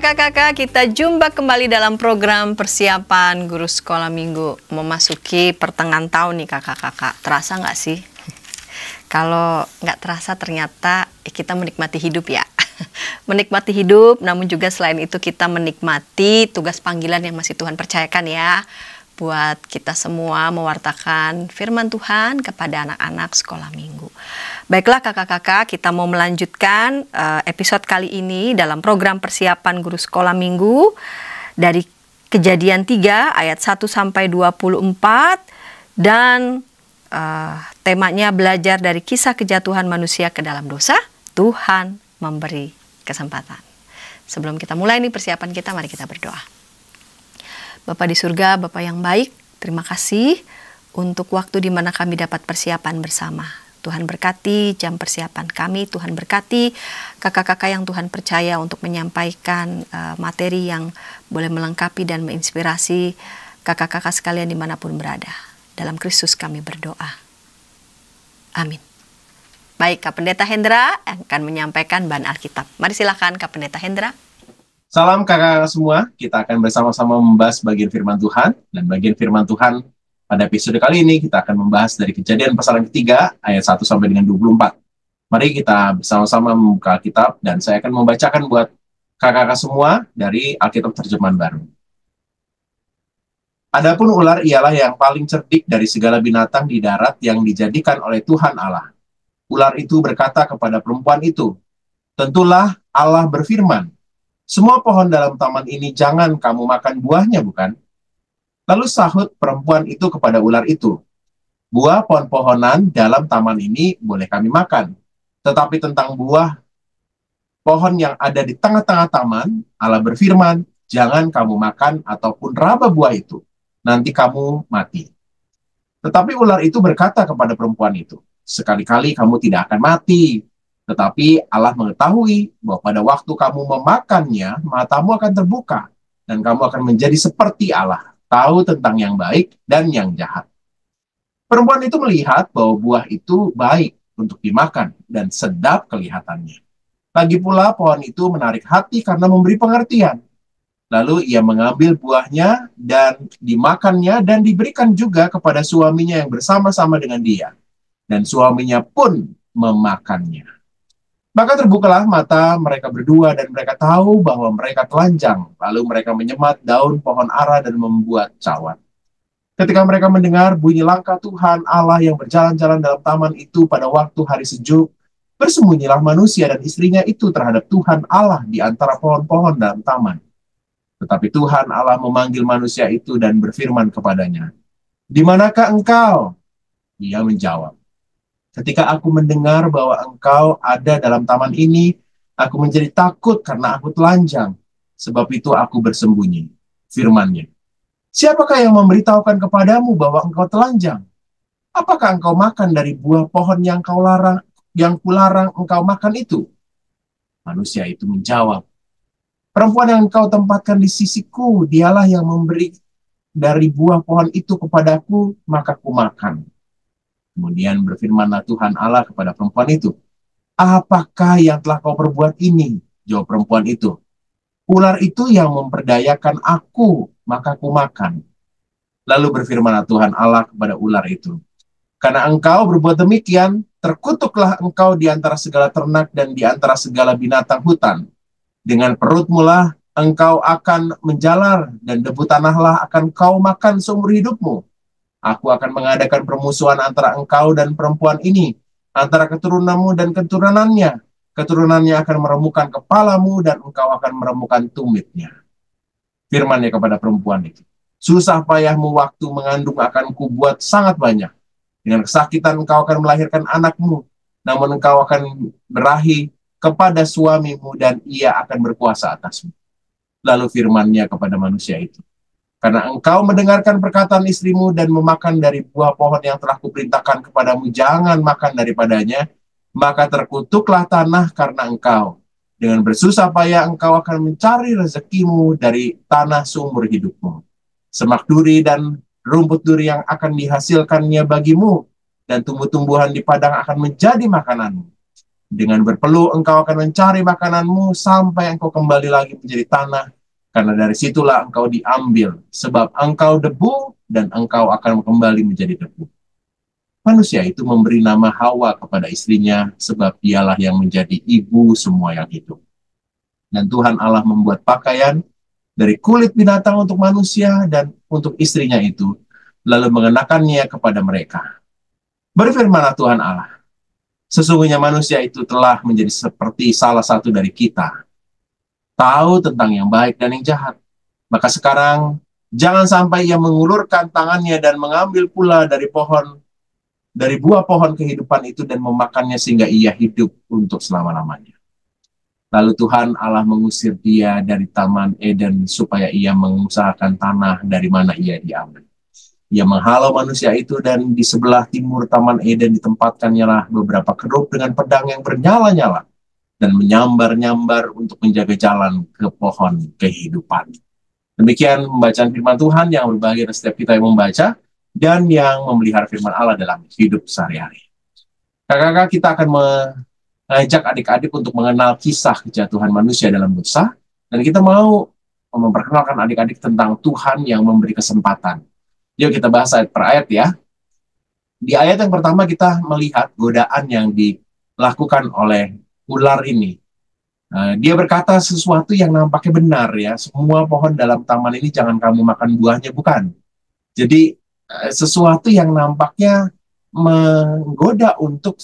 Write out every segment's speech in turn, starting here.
kakak-kakak, kita jumpa kembali dalam program persiapan guru sekolah minggu. Memasuki pertengahan tahun nih kakak-kakak. Terasa nggak sih? Kalau nggak terasa ternyata kita menikmati hidup ya. Menikmati hidup, namun juga selain itu kita menikmati tugas panggilan yang masih Tuhan percayakan ya. Buat kita semua mewartakan firman Tuhan kepada anak-anak sekolah minggu. Baiklah kakak-kakak, kita mau melanjutkan episode kali ini dalam program persiapan guru sekolah minggu dari Kejadian 3 ayat 1 sampai 24 dan temanya belajar dari kisah kejatuhan manusia ke dalam dosa. Tuhan memberi kesempatan. Sebelum kita mulai nih persiapan kita, mari kita berdoa. Bapak di surga, Bapak yang baik, terima kasih untuk waktu di mana kami dapat persiapan bersama. Tuhan berkati jam persiapan kami, Tuhan berkati kakak-kakak yang Tuhan percaya untuk menyampaikan materi yang boleh melengkapi dan menginspirasi kakak-kakak sekalian dimanapun berada. Dalam Kristus kami berdoa. Amin. Baik, Kak Pendeta Hendra akan menyampaikan bahan Alkitab. Mari silakan Kak Pendeta Hendra. Salam kakak-kakak semua, kita akan bersama-sama membahas bagian firman Tuhan. Dan bagian firman Tuhan pada episode kali ini kita akan membahas dari Kejadian pasal yang ketiga ayat 1 sampai dengan 24. Mari kita bersama-sama membuka Alkitab dan saya akan membacakan buat kakak-kakak semua dari Alkitab terjemahan baru. Adapun ular ialah yang paling cerdik dari segala binatang di darat yang dijadikan oleh Tuhan Allah. Ular itu berkata kepada perempuan itu, "Tentulah Allah berfirman, semua pohon dalam taman ini jangan kamu makan buahnya, bukan?" Lalu sahut perempuan itu kepada ular itu, "Buah pohon-pohonan dalam taman ini boleh kami makan. Tetapi tentang buah pohon yang ada di tengah-tengah taman, Allah berfirman, jangan kamu makan ataupun raba buah itu. Nanti kamu mati." Tetapi ular itu berkata kepada perempuan itu, "Sekali-kali kamu tidak akan mati. Tetapi Allah mengetahui bahwa pada waktu kamu memakannya, matamu akan terbuka, dan kamu akan menjadi seperti Allah, tahu tentang yang baik dan yang jahat." Perempuan itu melihat bahwa buah itu baik untuk dimakan dan sedap kelihatannya. Lagi pula pohon itu menarik hati karena memberi pengertian. Lalu ia mengambil buahnya dan dimakannya dan diberikan juga kepada suaminya yang bersama-sama dengan dia. Dan suaminya pun memakannya. Maka terbukalah mata mereka berdua dan mereka tahu bahwa mereka telanjang. Lalu mereka menyemat daun pohon ara dan membuat cawan. Ketika mereka mendengar bunyi langkah Tuhan Allah yang berjalan-jalan dalam taman itu pada waktu hari sejuk, bersembunyilah manusia dan istrinya itu terhadap Tuhan Allah di antara pohon-pohon dalam taman. Tetapi Tuhan Allah memanggil manusia itu dan berfirman kepadanya, "Di manakah engkau?" Dia menjawab, "Ketika aku mendengar bahwa engkau ada dalam taman ini, aku menjadi takut karena aku telanjang. Sebab itu aku bersembunyi." Firman-Nya, "Siapakah yang memberitahukan kepadamu bahwa engkau telanjang? Apakah engkau makan dari buah pohon yang kularang engkau makan itu?" Manusia itu menjawab, "Perempuan yang engkau tempatkan di sisiku, dialah yang memberi dari buah pohon itu kepadaku, maka kumakan." Kemudian berfirmanlah Tuhan Allah kepada perempuan itu, "Apakah yang telah kau perbuat ini?" Jawab perempuan itu, "Ular itu yang memperdayakan aku, maka kumakan." Lalu berfirmanlah Tuhan Allah kepada ular itu, "Karena engkau berbuat demikian, terkutuklah engkau di antara segala ternak dan di antara segala binatang hutan. Dengan perutmu lah engkau akan menjalar, dan debu tanahlah akan kau makan seumur hidupmu. Aku akan mengadakan permusuhan antara engkau dan perempuan ini, antara keturunanmu dan keturunannya. Keturunannya akan meremukkan kepalamu, dan engkau akan meremukkan tumitnya." Firman-Nya kepada perempuan itu, "Susah payahmu waktu mengandung akan kubuat sangat banyak. Dengan kesakitan engkau akan melahirkan anakmu, namun engkau akan berahi kepada suamimu dan ia akan berkuasa atasmu." Lalu firman-Nya kepada manusia itu, "Karena engkau mendengarkan perkataan istrimu dan memakan dari buah pohon yang telah kuperintahkan kepadamu, jangan makan daripadanya, maka terkutuklah tanah karena engkau. Dengan bersusah payah engkau akan mencari rezekimu dari tanah seumur hidupmu. Semak duri dan rumput duri yang akan dihasilkannya bagimu, dan tumbuh-tumbuhan di padang akan menjadi makananmu. Dengan berpeluh engkau akan mencari makananmu sampai engkau kembali lagi menjadi tanah, karena dari situlah engkau diambil, sebab engkau debu dan engkau akan kembali menjadi debu. Manusia itu memberi nama Hawa kepada istrinya, sebab dialah yang menjadi ibu semua yang hidup. Dan Tuhan Allah membuat pakaian dari kulit binatang untuk manusia dan untuk istrinya itu, lalu mengenakannya kepada mereka. Berfirmanlah Tuhan Allah, sesungguhnya manusia itu telah menjadi seperti salah satu dari kita, tahu tentang yang baik dan yang jahat. Maka sekarang, jangan sampai ia mengulurkan tangannya dan mengambil pula dari buah pohon kehidupan itu dan memakannya sehingga ia hidup untuk selama-lamanya. Lalu Tuhan Allah mengusir dia dari Taman Eden supaya ia mengusahakan tanah dari mana ia diambil. Ia menghalau manusia itu dan di sebelah timur Taman Eden ditempatkannya lah beberapa kerub dengan pedang yang bernyala-nyala dan menyambar-nyambar untuk menjaga jalan ke pohon kehidupan. Demikian pembacaan firman Tuhan yang berbahagia setiap kita yang membaca dan yang memelihara firman Allah dalam hidup sehari-hari. Kakak-kakak, kita akan mengajak adik-adik untuk mengenal kisah kejatuhan manusia dalam dosa, dan kita mau memperkenalkan adik-adik tentang Tuhan yang memberi kesempatan. Yuk kita bahas ayat per ayat ya. Di ayat yang pertama kita melihat godaan yang dilakukan oleh ular ini. Dia berkata sesuatu yang nampaknya benar ya. Semua pohon dalam taman ini jangan kamu makan buahnya, bukan. Jadi sesuatu yang nampaknya menggoda untuk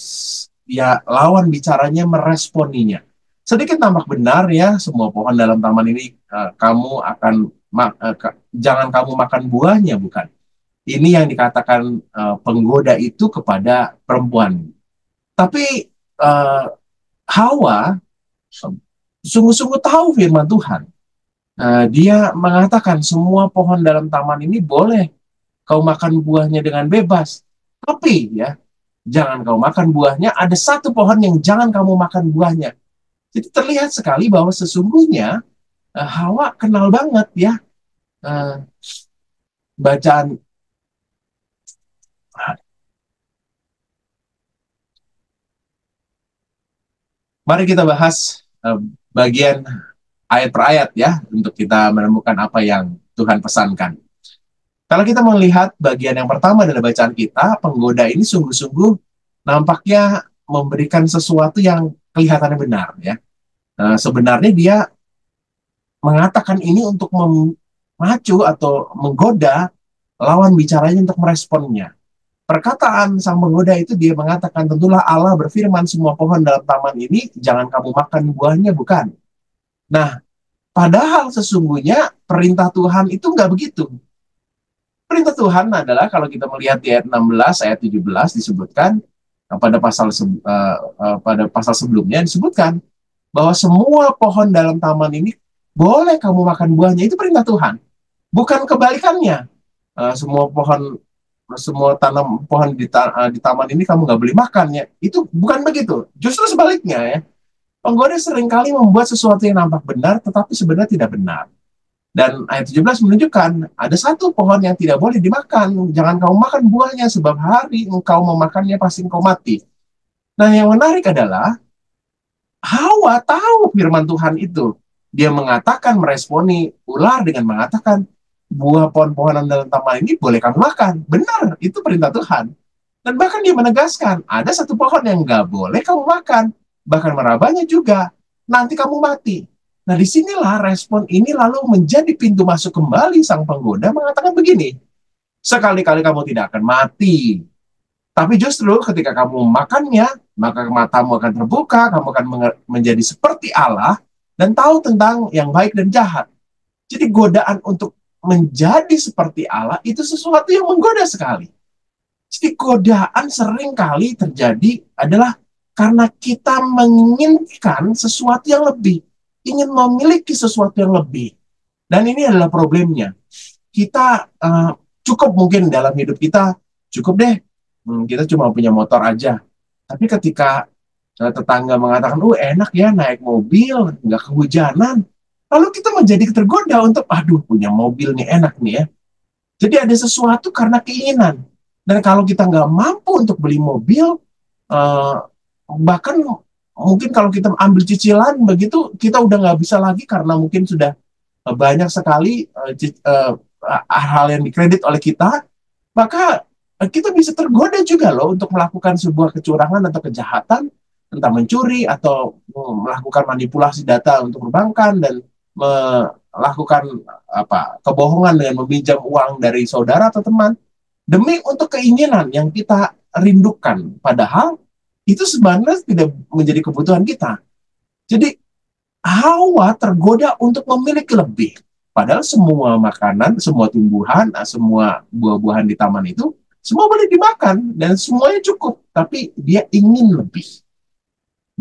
ya lawan bicaranya meresponinya. Sedikit nampak benar ya, semua pohon dalam taman ini kamu akan jangan kamu makan buahnya, bukan. Ini yang dikatakan penggoda itu kepada perempuan. Tapi Hawa sungguh-sungguh tahu firman Tuhan. Dia mengatakan semua pohon dalam taman ini boleh kau makan buahnya dengan bebas. Tapi ya, jangan kau makan buahnya. Ada satu pohon yang jangan kamu makan buahnya. Jadi terlihat sekali bahwa sesungguhnya Hawa kenal banget ya bacaan. Mari kita bahas bagian ayat per ayat ya, untuk kita menemukan apa yang Tuhan pesankan. Kalau kita melihat bagian yang pertama adalah bacaan kita, penggoda ini sungguh-sungguh nampaknya memberikan sesuatu yang kelihatannya benar ya. Sebenarnya dia mengatakan ini untuk memacu atau menggoda lawan bicaranya untuk meresponnya. Perkataan sang penggoda itu dia mengatakan, tentulah Allah berfirman semua pohon dalam taman ini jangan kamu makan buahnya, bukan. Nah, padahal sesungguhnya perintah Tuhan itu nggak begitu. Perintah Tuhan adalah kalau kita melihat di ayat 16, ayat 17 disebutkan pada pasal sebelumnya disebutkan bahwa semua pohon dalam taman ini boleh kamu makan buahnya. Itu perintah Tuhan. Bukan kebalikannya. Semua tanam pohon di taman ini kamu nggak boleh makan ya. Itu bukan begitu. Justru sebaliknya ya. Penggoda seringkali membuat sesuatu yang nampak benar tetapi sebenarnya tidak benar. Dan ayat 17 menunjukkan ada satu pohon yang tidak boleh dimakan. Jangan kamu makan buahnya sebab hari engkau memakannya pasti engkau mati. Nah, yang menarik adalah Hawa tahu firman Tuhan itu. Dia mengatakan, meresponi ular dengan mengatakan, buah pohon-pohonan dalam taman ini boleh kamu makan. Benar, itu perintah Tuhan. Dan bahkan dia menegaskan, ada satu pohon yang nggak boleh kamu makan. Bahkan merabanya juga, nanti kamu mati. Nah, disinilah respon ini lalu menjadi pintu masuk kembali sang penggoda mengatakan begini, sekali-kali kamu tidak akan mati. Tapi justru ketika kamu makannya, maka matamu akan terbuka, kamu akan menjadi seperti Allah, dan tahu tentang yang baik dan jahat. Jadi godaan untuk menjadi seperti Allah itu sesuatu yang menggoda sekali. Jadi godaan sering kali terjadi adalah karena kita menginginkan sesuatu yang lebih, ingin memiliki sesuatu yang lebih. Dan ini adalah problemnya. Kita cukup mungkin dalam hidup kita, cukup deh, kita cuma punya motor aja. Tapi ketika tetangga mengatakan, enak ya naik mobil, nggak kehujanan. Lalu kita menjadi tergoda untuk, aduh punya mobil nih enak nih ya. Jadi ada sesuatu karena keinginan. Dan kalau kita nggak mampu untuk beli mobil, bahkan mungkin kalau kita ambil cicilan begitu, kita udah nggak bisa lagi karena mungkin sudah banyak sekali hal yang dikredit oleh kita, maka kita bisa tergoda juga loh untuk melakukan sebuah kecurangan atau kejahatan, entah mencuri atau melakukan manipulasi data untuk perbankan dan melakukan kebohongan dengan meminjam uang dari saudara atau teman demi untuk keinginan yang kita rindukan, padahal itu sebenarnya tidak menjadi kebutuhan kita. Jadi Hawa tergoda untuk memiliki lebih. Padahal semua makanan, semua tumbuhan, semua buah-buahan di taman itu, semua boleh dimakan dan semuanya cukup. Tapi dia ingin lebih.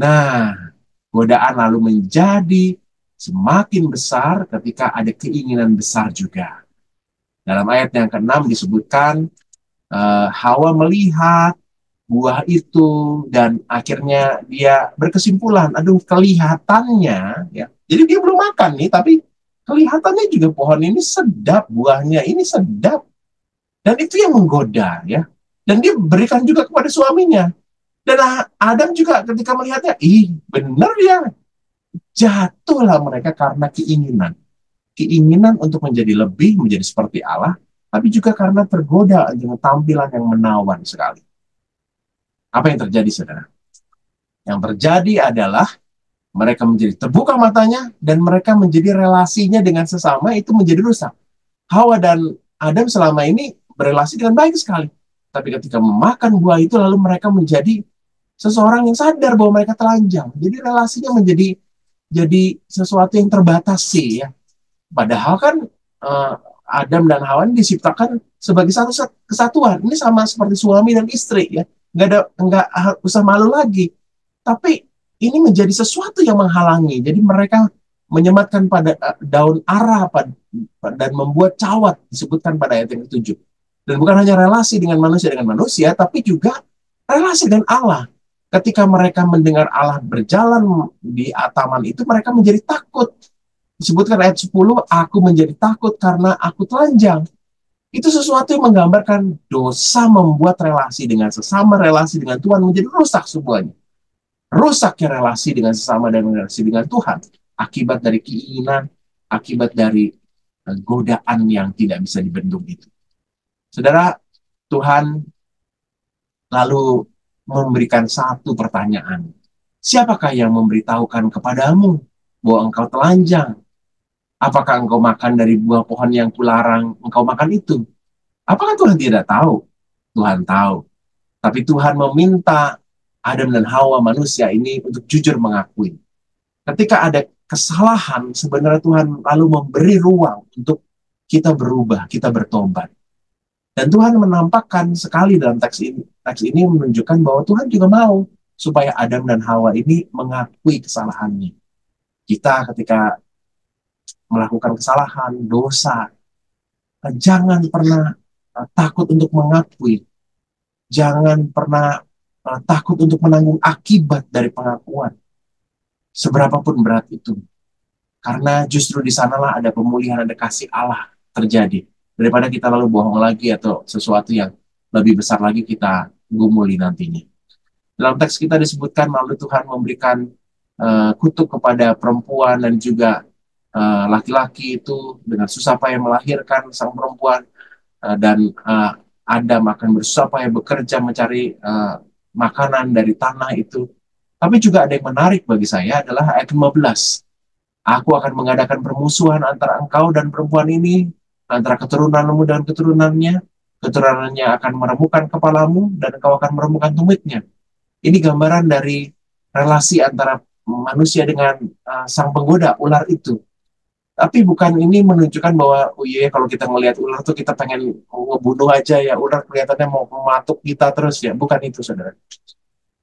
Nah, godaan lalu menjadi semakin besar ketika ada keinginan besar juga. Dalam ayat yang ke-6 disebutkan, Hawa melihat buah itu dan akhirnya dia berkesimpulan, aduh kelihatannya ya. Jadi dia belum makan nih, tapi kelihatannya juga pohon ini sedap, buahnya ini sedap. Dan itu yang menggoda ya. Dan dia berikan juga kepada suaminya. Dan Adam juga ketika melihatnya, benar ya. Jatuhlah mereka karena keinginan. Keinginan untuk menjadi lebih, menjadi seperti Allah, tapi juga karena tergoda dengan tampilan yang menawan sekali. Apa yang terjadi, saudara? Yang terjadi adalah mereka menjadi terbuka matanya dan mereka menjadi relasinya dengan sesama itu menjadi rusak. Hawa dan Adam selama ini berelasi dengan baik sekali. Tapi ketika memakan buah itu lalu mereka menjadi seseorang yang sadar bahwa mereka telanjang. Jadi relasinya jadi sesuatu yang terbatasi ya. Padahal kan Adam dan Hawa ini diciptakan sebagai satu kesatuan. Ini sama seperti suami dan istri ya. Nggak usah malu lagi. Tapi ini menjadi sesuatu yang menghalangi. Jadi mereka menyematkan pada daun ara dan membuat cawat, disebutkan pada ayat yang ke-7. Dan bukan hanya relasi dengan manusia, tapi juga relasi dengan Allah. Ketika mereka mendengar Allah berjalan di taman itu, mereka menjadi takut. Disebutkan ayat 10, aku menjadi takut karena aku telanjang. Itu sesuatu yang menggambarkan dosa membuat relasi dengan sesama, relasi dengan Tuhan menjadi rusak semuanya. Rusaknya relasi dengan sesama dan relasi dengan Tuhan akibat dari keinginan, akibat dari godaan yang tidak bisa dibendung itu. Saudara, Tuhan lalu memberikan satu pertanyaan. Siapakah yang memberitahukan kepadamu bahwa engkau telanjang? Apakah engkau makan dari buah pohon yang kularang engkau makan itu? Apakah Tuhan tidak tahu? Tuhan tahu. Tapi Tuhan meminta Adam dan Hawa manusia ini untuk jujur mengakui. Ketika ada kesalahan, sebenarnya Tuhan lalu memberi ruang untuk kita berubah, kita bertobat. Dan Tuhan menampakkan sekali dalam teks ini menunjukkan bahwa Tuhan juga mau supaya Adam dan Hawa ini mengakui kesalahannya. Kita ketika melakukan kesalahan, dosa, jangan pernah takut untuk mengakui. Jangan pernah takut untuk menanggung akibat dari pengakuan. Seberapapun berat itu. Karena justru di sanalah ada pemulihan, ada kasih Allah terjadi. Daripada kita lalu bohong lagi atau sesuatu yang lebih besar lagi kita gumuli nantinya. Dalam teks kita disebutkan lalu Tuhan memberikan kutuk kepada perempuan dan juga laki-laki itu dengan susah payah melahirkan sang perempuan dan Adam akan bersusah payah bekerja mencari makanan dari tanah itu. Tapi juga ada yang menarik bagi saya adalah ayat 15. Aku akan mengadakan permusuhan antara engkau dan perempuan ini, antara keturunanmu dan keturunannya. Keturunannya akan meremukkan kepalamu dan engkau akan meremukkan tumitnya. Ini gambaran dari relasi antara manusia dengan sang penggoda, ular itu. Tapi bukan ini menunjukkan bahwa kalau kita melihat ular tuh kita pengen ngebunuh aja ya, ular kelihatannya mau mematuk kita terus ya, bukan itu saudara.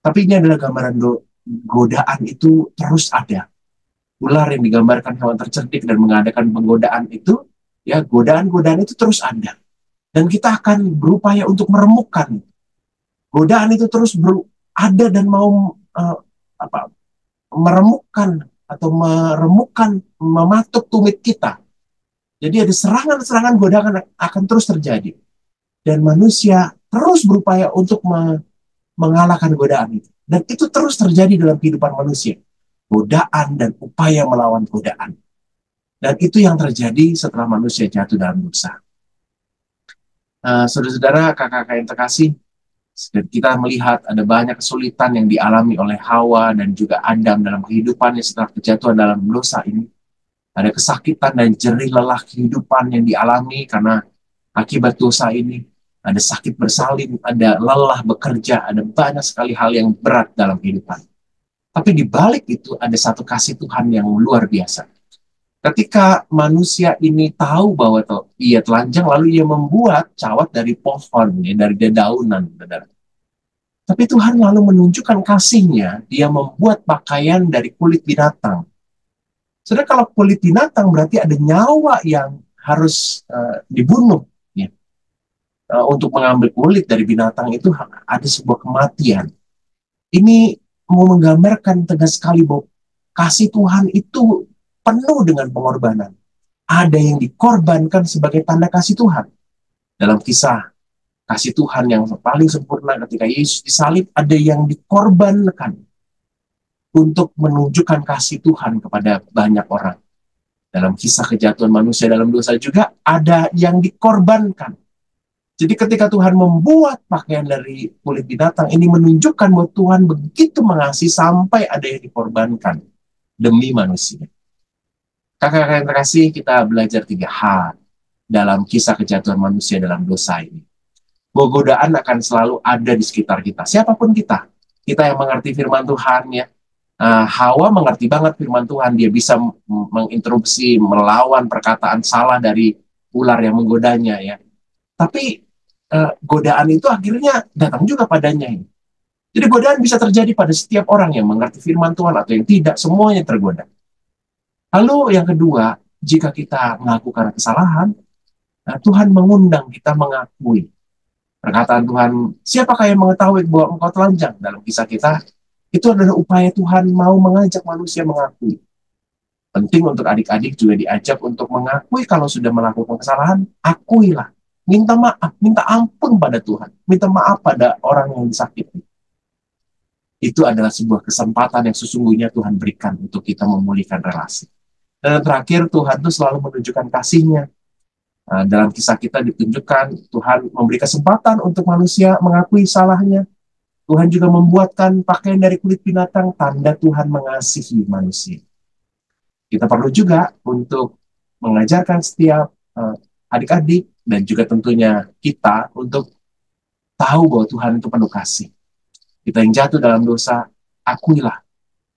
Tapi ini adalah gambaran godaan itu terus ada. Ular yang digambarkan hewan tercerdik dan mengadakan penggodaan itu, ya godaan-godaan itu terus ada. Dan kita akan berupaya untuk meremukkan. Godaan itu terus ada dan mau meremukkan atau mematuk tumit kita. Jadi ada serangan-serangan godaan akan terus terjadi. Dan manusia terus berupaya untuk mengalahkan godaan itu. Dan itu terus terjadi dalam kehidupan manusia. Godaan dan upaya melawan godaan. Dan itu yang terjadi setelah manusia jatuh dalam dosa. Saudara-saudara, kakak-kakak yang terkasih, dan kita melihat ada banyak kesulitan yang dialami oleh Hawa dan juga Adam dalam kehidupannya setelah kejatuhan dalam dosa ini. Ada kesakitan dan jerih lelah kehidupan yang dialami karena akibat dosa ini. Ada sakit bersalin, ada lelah bekerja, ada banyak sekali hal yang berat dalam kehidupan. Tapi di balik itu ada satu kasih Tuhan yang luar biasa. Ketika manusia ini tahu bahwa ia telanjang, lalu ia membuat cawat dari pohon, dari dedaunan. Tapi Tuhan lalu menunjukkan kasih-Nya, dia membuat pakaian dari kulit binatang. Saudara, kalau kulit binatang berarti ada nyawa yang harus dibunuh. Ya. Untuk mengambil kulit dari binatang itu ada sebuah kematian. Ini mau menggambarkan tegas sekali bahwa kasih Tuhan itu penuh dengan pengorbanan. Ada yang dikorbankan sebagai tanda kasih Tuhan. Dalam kisah kasih Tuhan yang paling sempurna ketika Yesus disalib, ada yang dikorbankan untuk menunjukkan kasih Tuhan kepada banyak orang. Dalam kisah kejatuhan manusia dalam dosa juga ada yang dikorbankan. Jadi ketika Tuhan membuat pakaian dari kulit binatang, ini menunjukkan bahwa Tuhan begitu mengasihi sampai ada yang dikorbankan demi manusia. Kakak-kakak yang terkasih, kita belajar 3 hal dalam kisah kejatuhan manusia dalam dosa ini. Bahwa godaan akan selalu ada di sekitar kita, siapapun kita. Kita yang mengerti firman Tuhan, ya. Hawa mengerti banget firman Tuhan, dia bisa menginterupsi, melawan perkataan salah dari ular yang menggodanya, ya. Tapi godaan itu akhirnya datang juga padanya. Jadi godaan bisa terjadi pada setiap orang yang mengerti firman Tuhan atau yang tidak, semuanya tergoda. Lalu yang kedua, jika kita melakukan kesalahan, Tuhan mengundang kita mengakui. Perkataan Tuhan, siapakah yang mengetahui bahwa engkau telanjang? Dalam kisah kita, itu adalah upaya Tuhan mau mengajak manusia mengakui. Penting untuk adik-adik juga diajak untuk mengakui kalau sudah melakukan kesalahan, akuilah. Minta maaf, minta ampun pada Tuhan. Minta maaf pada orang yang disakiti. Itu adalah sebuah kesempatan yang sesungguhnya Tuhan berikan untuk kita memulihkan relasi. Dan terakhir, Tuhan itu selalu menunjukkan kasih-Nya. Dalam kisah kita ditunjukkan Tuhan memberi kesempatan untuk manusia mengakui salahnya. Tuhan juga membuatkan pakaian dari kulit binatang, tanda Tuhan mengasihi manusia. Kita perlu juga untuk mengajarkan setiap adik-adik dan juga tentunya kita untuk tahu bahwa Tuhan itu penuh kasih. Kita yang jatuh dalam dosa, akuilah,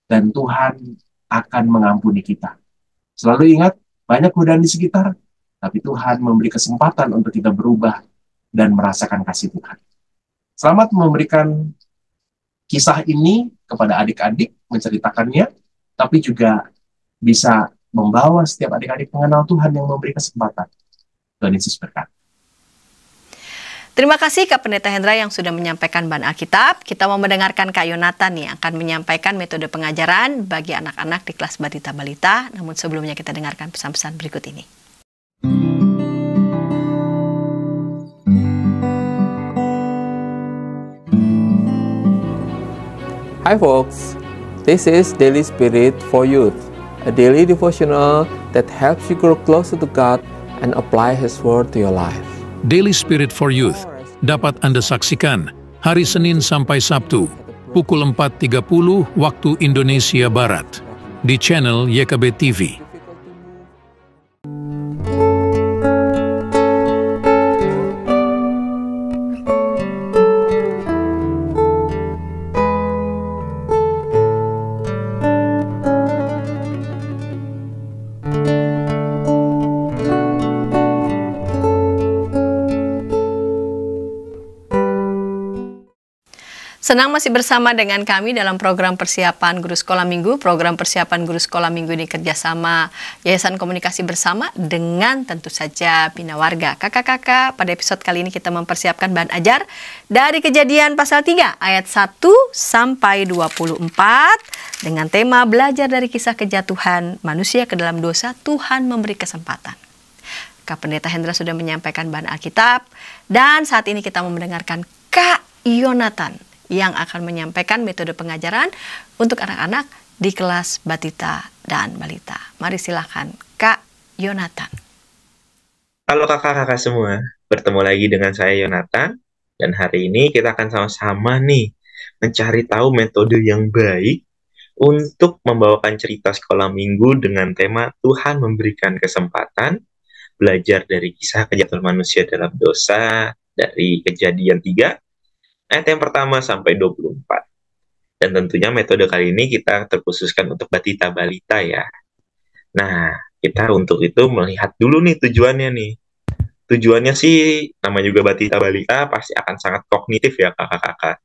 dan Tuhan akan mengampuni kita. Selalu ingat, banyak godaan di sekitar, tapi Tuhan memberi kesempatan untuk kita berubah dan merasakan kasih Tuhan. Selamat memberikan kisah ini kepada adik-adik, menceritakannya, tapi juga bisa membawa setiap adik-adik mengenal Tuhan yang memberi kesempatan. Tuhan Yesus berkati. Terima kasih Kak Pendeta Hendra yang sudah menyampaikan bahan Alkitab. Kita mau mendengarkan Kak Yonatan yang akan menyampaikan metode pengajaran bagi anak-anak di kelas Batita Balita. Namun sebelumnya kita dengarkan pesan-pesan berikut ini. Hi folks, this is Daily Spirit for Youth, a daily devotional that helps you grow closer to God and apply His Word to your life. Daily Spirit for Youth dapat Anda saksikan hari Senin sampai Sabtu pukul 4.30 waktu Indonesia Barat di channel YKB TV. Senang masih bersama dengan kami dalam program persiapan Guru Sekolah Minggu. Program persiapan Guru Sekolah Minggu ini kerjasama Yayasan Komunikasi Bersama dengan tentu saja Bina Warga. Kakak-kakak, pada episode kali ini kita mempersiapkan bahan ajar dari Kejadian pasal 3 ayat 1 sampai 24 dengan tema belajar dari kisah kejatuhan manusia ke dalam dosa, Tuhan memberi kesempatan. Kak Pendeta Hendra sudah menyampaikan bahan Alkitab dan saat ini kita mau mendengarkan Kak Yonatan yang akan menyampaikan metode pengajaran untuk anak-anak di kelas Batita dan Balita. Mari silakan Kak Yonatan. Halo kakak-kakak semua, bertemu lagi dengan saya Yonatan, dan hari ini kita akan sama-sama nih mencari tahu metode yang baik untuk membawakan cerita sekolah minggu dengan tema Tuhan memberikan kesempatan, belajar dari kisah kejatuhan manusia dalam dosa, dari Kejadian 3, ayat yang pertama sampai 24. Dan tentunya metode kali ini kita terkhususkan untuk Batita Balita ya. Nah, kita untuk itu melihat dulu nih tujuannya nih. Tujuannya sih, nama juga Batita Balita, pasti akan sangat kognitif ya kakak-kakak.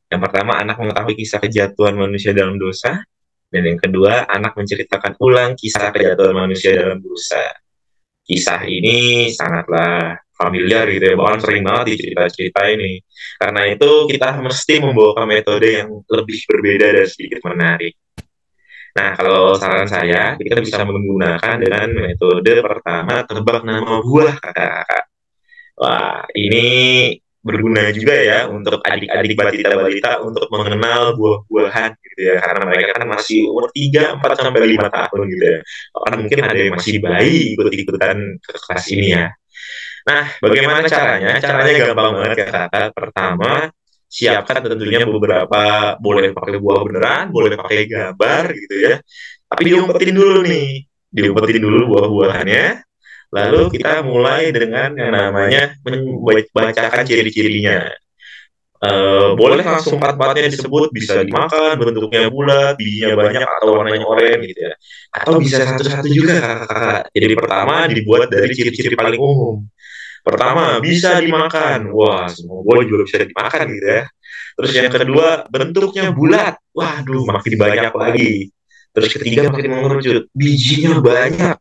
Yang pertama, anak mengetahui kisah kejatuhan manusia dalam dosa. Dan yang kedua, anak menceritakan ulang kisah kejatuhan manusia dalam dosa. Kisah ini sangatlah familiar gitu ya, bahkan sering banget di cerita-cerita ini. Karena itu kita mesti membawakan metode yang lebih berbeda dan sedikit menarik. Nah, kalau saran saya, kita bisa menggunakan dengan metode pertama, tebak nama buah kakak-kakak. Wah, ini berguna juga ya untuk adik-adik Batita-Balita untuk mengenal buah-buahan gitu ya. Karena mereka kan masih umur 3, 4, sampai 5 tahun gitu ya. Bahkan mungkin ada yang masih bayi ikut-ikutan ke kelas ini ya. Nah, bagaimana caranya? Caranya gampang banget ya kakak. Pertama, siapkan tentunya beberapa, boleh pakai buah beneran, boleh pakai gambar gitu ya. Tapi diumpetin dulu nih. Diumpetin dulu buah-buahannya. Lalu kita mulai dengan yang namanya membacakan ciri-cirinya. Boleh langsung empat-empatnya disebut, bisa dimakan, bentuknya bulat, bijinya banyak, atau warnanya oranye gitu ya. Atau bisa satu-satu juga kakak-kakak. Jadi pertama dibuat dari ciri-ciri paling umum. Pertama, bisa dimakan. Wah, semua buah juga bisa dimakan gitu ya. Terus yang kedua, bentuknya bulat. Waduh, makin banyak lagi. Terus ketiga, makin mengerucut. Bijinya banyak.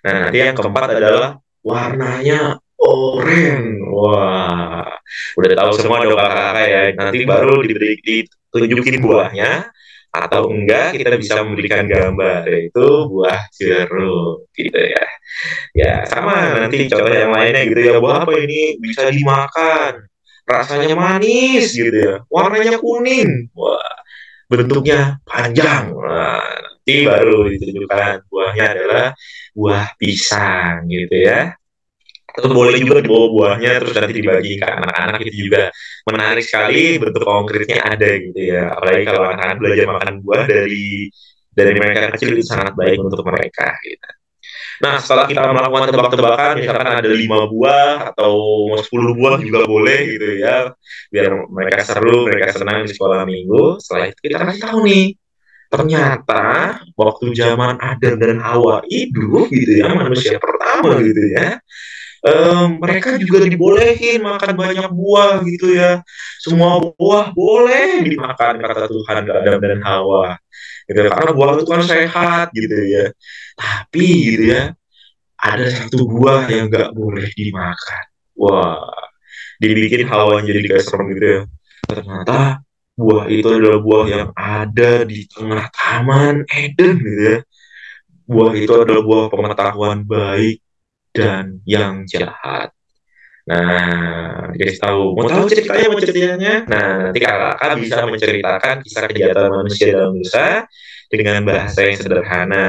Nah, nanti yang keempat adalah warnanya oranye. Wah, udah tahu semua dong kakak-kakak ya. Nanti baru ditunjukin buahnya, atau enggak kita bisa memberikan gambar, yaitu buah jeruk gitu ya. Ya, sama nanti contoh yang lainnya gitu ya. Buah apa ini? Bisa dimakan. Rasanya manis gitu ya. Warnanya kuning. Wah, bentuknya panjang. Nah, nanti baru ditunjukkan buahnya adalah buah pisang gitu ya. Atau boleh juga dibawa buahnya terus nanti dibagi ke anak-anak, itu juga menarik sekali, bentuk konkretnya ada gitu ya. Apalagi kalau anak-anak belajar makan buah dari mereka kecil, itu sangat baik untuk mereka gitu. Nah, setelah kita melakukan tebak-tebakan, misalkan ada 5 buah atau 10 buah juga boleh gitu ya, biar mereka seru, mereka senang di sekolah minggu. Setelah itu kita kasih tahu nih, ternyata waktu zaman Adam dan Hawa hidup gitu ya, manusia pertama gitu ya, mereka juga dibolehin makan banyak buah gitu ya. Semua buah boleh dimakan kata Tuhan ke Adam dan Hawa gitu, karena buah itu kan sehat gitu ya. Tapi gitu ya, ada satu buah yang gak boleh dimakan. Wah, dibikin Hawa jadi kayak serem gitu ya. Ternyata buah itu adalah buah yang ada di tengah taman Eden gitu ya. Buah itu adalah buah pengetahuan baik dan yang jahat. Nah, dikasih tahu. Mau tahu ceritanya? Nah, nanti kakak bisa menceritakan kisah kejahatan manusia dalam dosa dengan bahasa yang sederhana.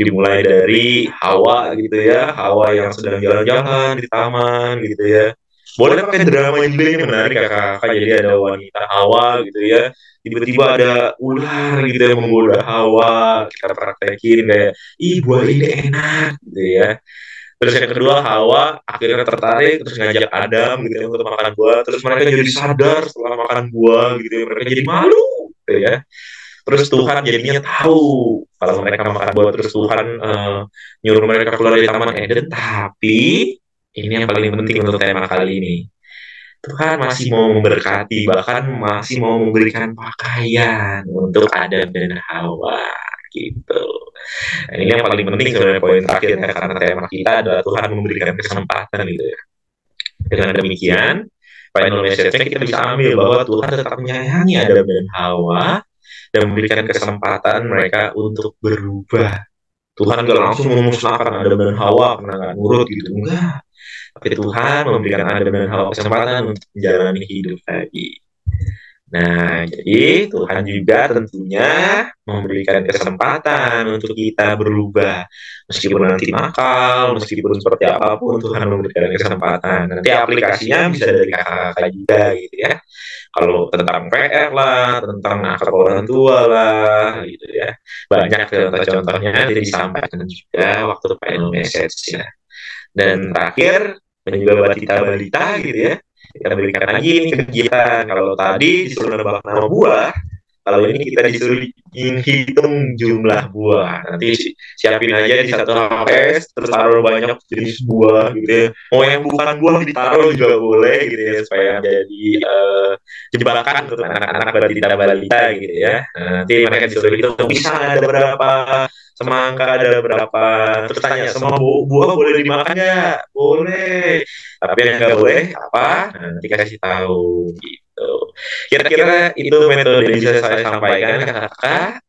Dimulai dari Hawa gitu ya, Hawa yang sedang jalan-jalan di taman gitu ya. Boleh pakai drama juga, ini menarik kakak. Jadi ada wanita Hawa gitu ya, tiba-tiba ada ular gitu yang menggoda Hawa. Kita praktekin kayak, ih buah ini enak gitu ya. Terus yang kedua, Hawa akhirnya tertarik terus ngajak Adam gitu ya untuk makan buah. Terus mereka jadi sadar setelah makan buah gitu ya, mereka jadi malu gitu ya. Terus Tuhan jadinya tahu kalau mereka makan buah, terus Tuhan nyuruh mereka keluar dari Taman Eden. Tapi ini yang paling penting untuk tema kali ini, Tuhan masih mau memberkati, bahkan masih mau memberikan pakaian untuk Adam dan Hawa gitu. Nah, ini yang paling penting sebenarnya, poin terakhir ya, karena tema kita adalah Tuhan memberikan kesempatan gitu ya. Dengan demikian, final message-nya kita bisa ambil bahwa Tuhan tetap menyayangi Adam dan Hawa dan memberikan kesempatan mereka untuk berubah. Tuhan gak langsung memusnahkan Adam dan Hawa karena gak nurut gitu, enggak. Tapi Tuhan memberikan Adam dan Hawa kesempatan untuk menjalani hidup lagi. Nah, jadi Tuhan juga tentunya memberikan kesempatan untuk kita berubah. Meskipun nanti nakal, meskipun seperti apapun, Tuhan memberikan kesempatan. Nanti aplikasinya bisa dari kakak-kakak juga gitu ya. Kalau tentang PR lah, tentang nakal orang tua lah, gitu ya. Banyak contoh-contohnya nanti disampaikan juga waktu final message ya. Dan terakhir, dan juga buat kita balita gitu ya, kita berikan lagi nih kegiatan. Kalau tadi disuruh nebak nama buah, kalau ini kita disuruh hitung jumlah buah. Nanti siapin aja di satu HPS, terus taruh banyak jenis buah gitu ya. Mau yang bukan buah ditaruh juga boleh gitu ya, supaya jadi jebakan untuk anak-anak balita-balita gitu ya. Nah, nanti mereka disuruh hitung pisang ada berapa, semangka ada berapa, terus tanya semua buah boleh dimakan nggak? Boleh. Tapi yang nggak boleh apa? Nah, nanti kasih tahu gitu. Kira-kira itu metode yang bisa saya sampaikan kakak.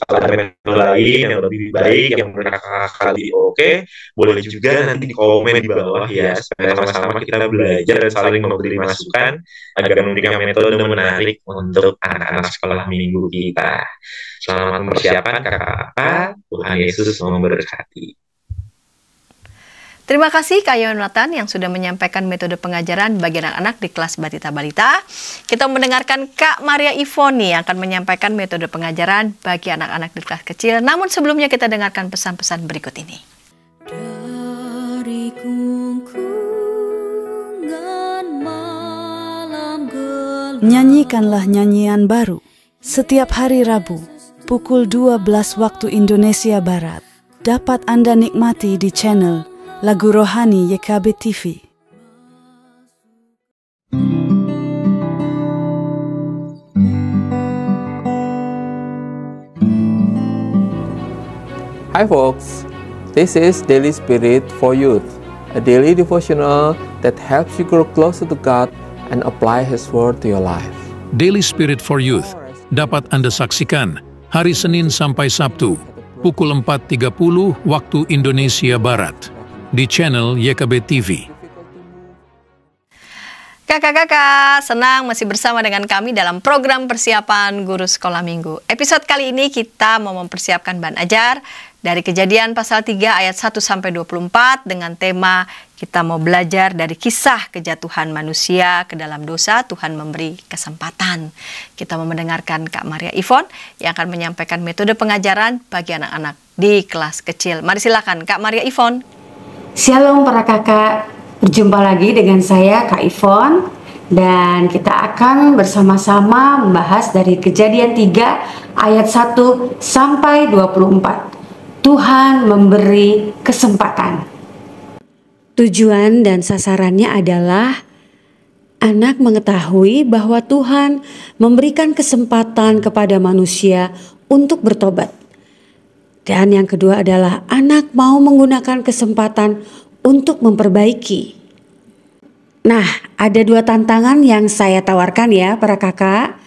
Kalau ada metode lain yang lebih baik yang menurut kakak lebih oke, boleh juga nanti di komen di bawah ya, supaya sama-sama kita belajar dan saling memberi masukan agar memberikan metode menarik untuk anak-anak sekolah minggu kita. Selamat mempersiapkan kakak-kakak. Tuhan Yesus memberkati. Terima kasih Kak Yonatan yang sudah menyampaikan metode pengajaran bagi anak-anak di kelas Batita Balita. Kita mendengarkan Kak Maria Ivoni yang akan menyampaikan metode pengajaran bagi anak-anak di kelas kecil. Namun sebelumnya kita dengarkan pesan-pesan berikut ini. Dari kungkungan malam gelap, nyanyikanlah nyanyian baru setiap hari Rabu pukul 12 waktu Indonesia Barat. Dapat Anda nikmati di channel Lagu Rohani YKB TV. Hi folks, this is Daily Spirit for Youth, a daily devotional that helps you grow closer to God and apply His Word to your life. Daily Spirit for Youth dapat Anda saksikan hari Senin sampai Sabtu pukul 4.30 waktu Indonesia Barat di channel YKB TV. Kakak-kakak, senang masih bersama dengan kami dalam program persiapan guru sekolah minggu. Episode kali ini kita mau mempersiapkan bahan ajar dari Kejadian pasal 3 ayat 1-24 dengan tema kita mau belajar dari kisah kejatuhan manusia ke dalam dosa, Tuhan memberi kesempatan. Kita mau mendengarkan Kak Maria Ivon yang akan menyampaikan metode pengajaran bagi anak-anak di kelas kecil. Mari silakan Kak Maria Ivon. Shalom para kakak, berjumpa lagi dengan saya Kak Ivon dan kita akan bersama-sama membahas dari Kejadian 3 ayat 1-24. Tuhan memberi kesempatan. Tujuan dan sasarannya adalah anak mengetahui bahwa Tuhan memberikan kesempatan kepada manusia untuk bertobat. Dan yang kedua adalah anak mau menggunakan kesempatan untuk memperbaiki. Nah, ada 2 tantangan yang saya tawarkan ya para kakak.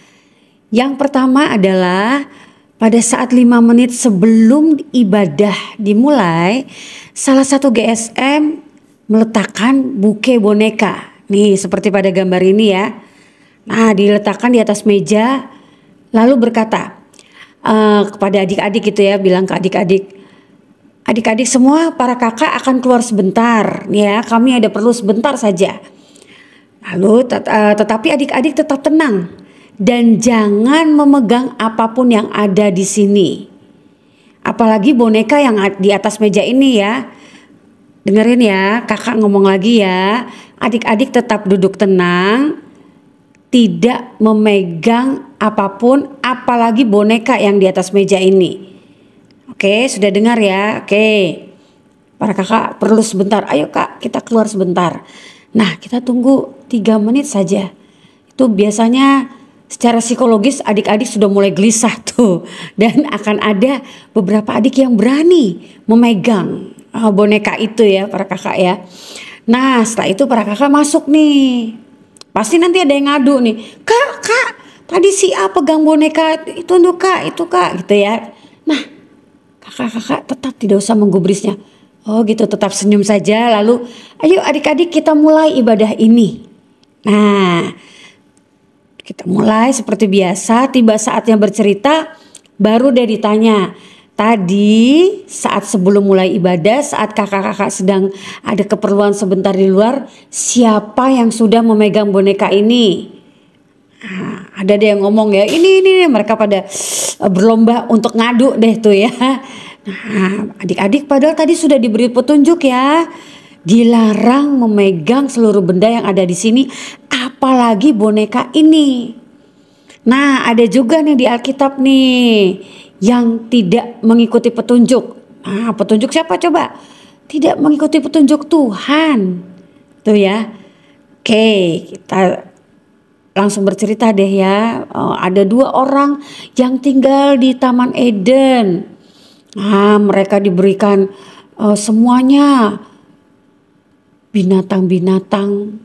Yang pertama adalah pada saat 5 menit sebelum ibadah dimulai, salah satu GSM meletakkan buke boneka. Nih seperti pada gambar ini ya. Nah diletakkan di atas meja lalu berkata, kepada adik-adik gitu ya, bilang ke adik-adik semua para kakak akan keluar sebentar ya, kami ada perlu sebentar saja. Lalu tetapi adik-adik tetap tenang dan jangan memegang apapun yang ada di sini, apalagi boneka yang di atas meja ini ya. Dengerin ya, kakak ngomong lagi ya, adik-adik tetap duduk tenang, tidak memegang apapun, apalagi boneka yang di atas meja ini. Oke, sudah dengar ya? Oke, para kakak perlu sebentar. Ayo kak, kita keluar sebentar. Nah, kita tunggu 3 menit saja. Itu biasanya secara psikologis adik-adik sudah mulai gelisah tuh. Dan akan ada beberapa adik yang berani memegang boneka itu ya, para kakak ya. Nah, setelah itu para kakak masuk nih. Pasti nanti ada yang ngadu nih, kak, tadi si A pegang boneka itu untuk kak, itu kak, gitu ya. Nah, kakak-kakak tetap tidak usah menggubrisnya. Oh gitu, tetap senyum saja. Lalu, ayo adik-adik kita mulai ibadah ini. Nah, kita mulai seperti biasa. Tiba saatnya bercerita, baru deh ditanya. Tadi saat sebelum mulai ibadah, saat kakak-kakak sedang ada keperluan sebentar di luar, siapa yang sudah memegang boneka ini? Nah, ada deh yang ngomong ya, ini mereka pada berlomba untuk ngadu deh tuh ya. Nah, adik-adik padahal tadi sudah diberi petunjuk ya, dilarang memegang seluruh benda yang ada di sini, apalagi boneka ini. Nah, ada juga nih di Alkitab nih yang tidak mengikuti petunjuk. Nah, petunjuk siapa coba? Tidak mengikuti petunjuk Tuhan. Tuh ya. Oke, kita langsung bercerita deh ya. Ada 2 orang yang tinggal di Taman Eden. Nah, mereka diberikan semuanya. Binatang-binatang,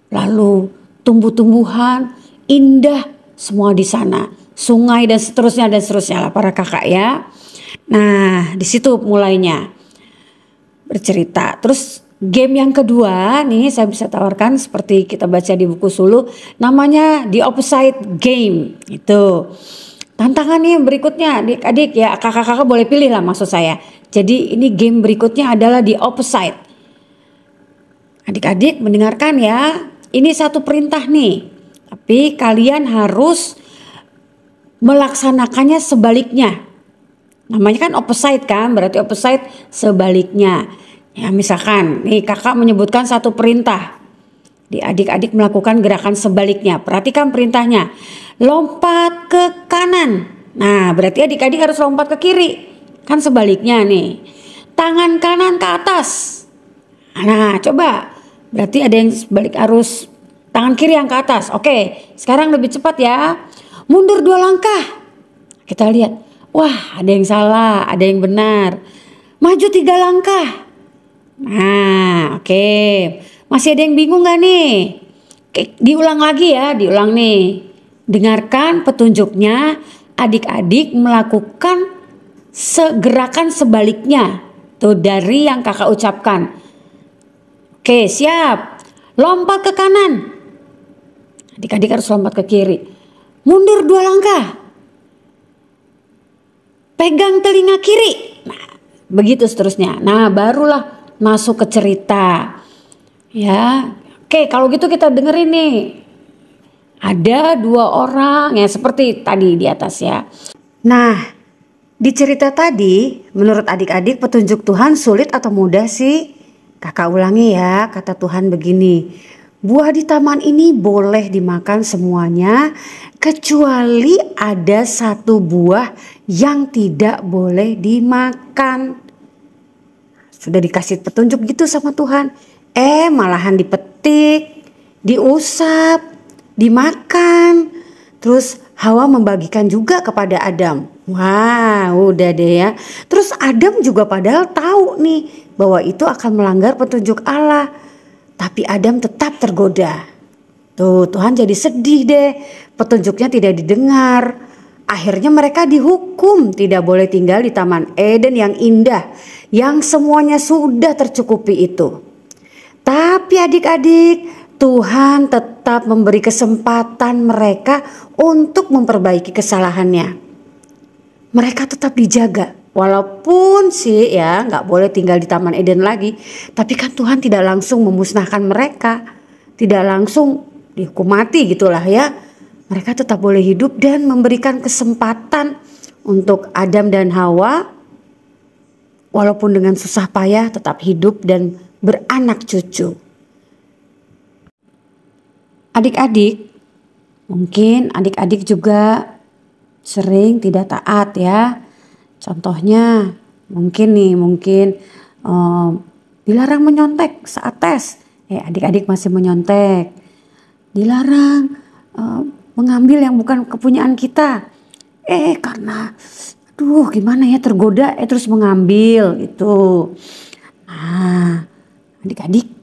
lalu tumbuh-tumbuhan indah semua di sana. Sungai dan seterusnya lah para kakak ya. Nah, di situ mulainya bercerita. Terus game yang kedua nih saya bisa tawarkan seperti kita baca di buku Sulu, namanya The Opposite Game. Itu tantangannya berikutnya adik-adik ya, kakak-kakak boleh pilih lah maksud saya. Jadi ini game berikutnya adalah The Opposite. Adik-adik mendengarkan ya, ini satu perintah nih, tapi kalian harus melaksanakannya sebaliknya. Namanya kan opposite kan, berarti opposite sebaliknya. Ya misalkan nih kakak menyebutkan satu perintah, adik-adik melakukan gerakan sebaliknya. Perhatikan perintahnya, lompat ke kanan. Nah berarti adik-adik harus lompat ke kiri, kan sebaliknya nih. Tangan kanan ke atas. Nah coba, berarti ada yang sebalik, harus tangan kiri yang ke atas. Oke, sekarang lebih cepat ya. Mundur 2 langkah. Kita lihat, wah ada yang salah, ada yang benar. Maju 3 langkah. Nah oke, masih ada yang bingung gak nih? Oke, diulang lagi ya, diulang nih. Dengarkan petunjuknya, adik-adik melakukan gerakan sebaliknya. Tuh dari yang kakak ucapkan. Oke siap, lompat ke kanan. Adik-adik harus lompat ke kiri. Mundur 2 langkah. Pegang telinga kiri. Nah, begitu seterusnya. Nah, barulah masuk ke cerita. Ya. Oke, kalau gitu kita dengerin nih. Ada 2 orang ya seperti tadi di atas ya. Nah, di cerita tadi menurut adik-adik petunjuk Tuhan sulit atau mudah sih? Kakak ulangi ya, kata Tuhan begini. Buah di taman ini boleh dimakan semuanya, kecuali ada 1 buah yang tidak boleh dimakan. Sudah dikasih petunjuk gitu sama Tuhan. Malahan dipetik, diusap, dimakan. Terus Hawa membagikan juga kepada Adam. Wah, udah deh ya. Terus Adam juga padahal tahu nih bahwa itu akan melanggar petunjuk Allah. Tapi Adam tetap tergoda. Tuh Tuhan jadi sedih deh, petunjuknya tidak didengar. Akhirnya mereka dihukum tidak boleh tinggal di Taman Eden yang indah, yang semuanya sudah tercukupi itu. Tapi adik-adik, Tuhan tetap memberi kesempatan mereka untuk memperbaiki kesalahannya. Mereka tetap dijaga. Walaupun sih ya nggak boleh tinggal di Taman Eden lagi, tapi kan Tuhan tidak langsung memusnahkan mereka, tidak langsung dihukum mati gitulah ya. Mereka tetap boleh hidup dan memberikan kesempatan untuk Adam dan Hawa, walaupun dengan susah payah tetap hidup dan beranak cucu. Adik-adik, mungkin adik-adik juga sering tidak taat ya. Contohnya mungkin dilarang menyontek saat tes. Adik-adik masih menyontek. Dilarang mengambil yang bukan kepunyaan kita. Karena gimana ya, tergoda terus mengambil itu. Nah, adik-adik.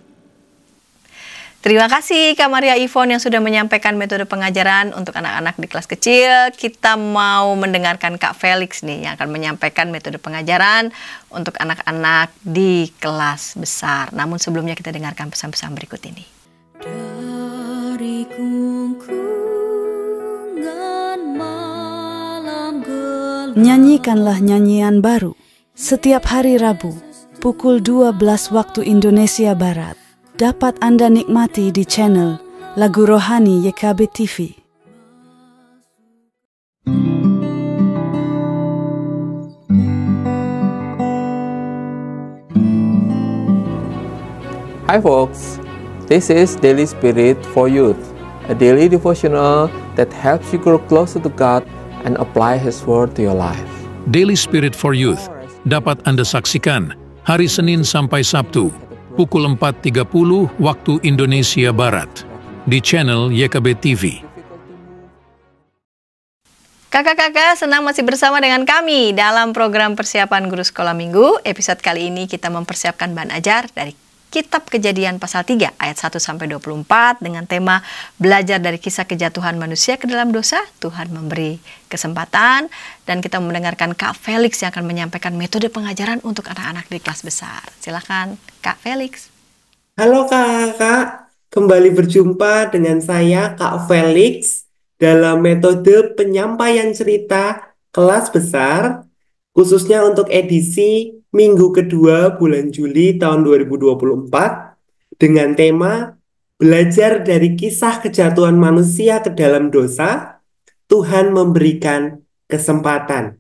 Terima kasih Kak Maria Yvonne yang sudah menyampaikan metode pengajaran untuk anak-anak di kelas kecil. Kita mau mendengarkan Kak Felix nih yang akan menyampaikan metode pengajaran untuk anak-anak di kelas besar. Namun sebelumnya kita dengarkan pesan-pesan berikut ini. Dari gungku Nyanyikanlah nyanyian baru setiap hari Rabu pukul 12 waktu Indonesia Barat. Dapat Anda nikmati di channel Lagu Rohani YKB TV. Hi folks, this is Daily Spirit for Youth, a daily devotional that helps you grow closer to God and apply His Word to your life. Daily Spirit for Youth dapat Anda saksikan hari Senin sampai Sabtu pukul 4.30 waktu Indonesia Barat di channel YKB TV. Kakak-kakak senang masih bersama dengan kami dalam program persiapan guru sekolah minggu. Episode kali ini kita mempersiapkan bahan ajar dari Kitab Kejadian pasal 3 ayat 1-24 dengan tema belajar dari kisah kejatuhan manusia ke dalam dosa. Tuhan memberi kesempatan dan kita mendengarkan Kak Felix yang akan menyampaikan metode pengajaran untuk anak-anak di kelas besar. Silakan Kak Felix. Halo kakak, kembali berjumpa dengan saya Kak Felix dalam metode penyampaian cerita kelas besar, khususnya untuk edisi minggu kedua bulan Juli tahun 2024 dengan tema belajar dari kisah kejatuhan manusia ke dalam dosa, Tuhan memberikan kesempatan.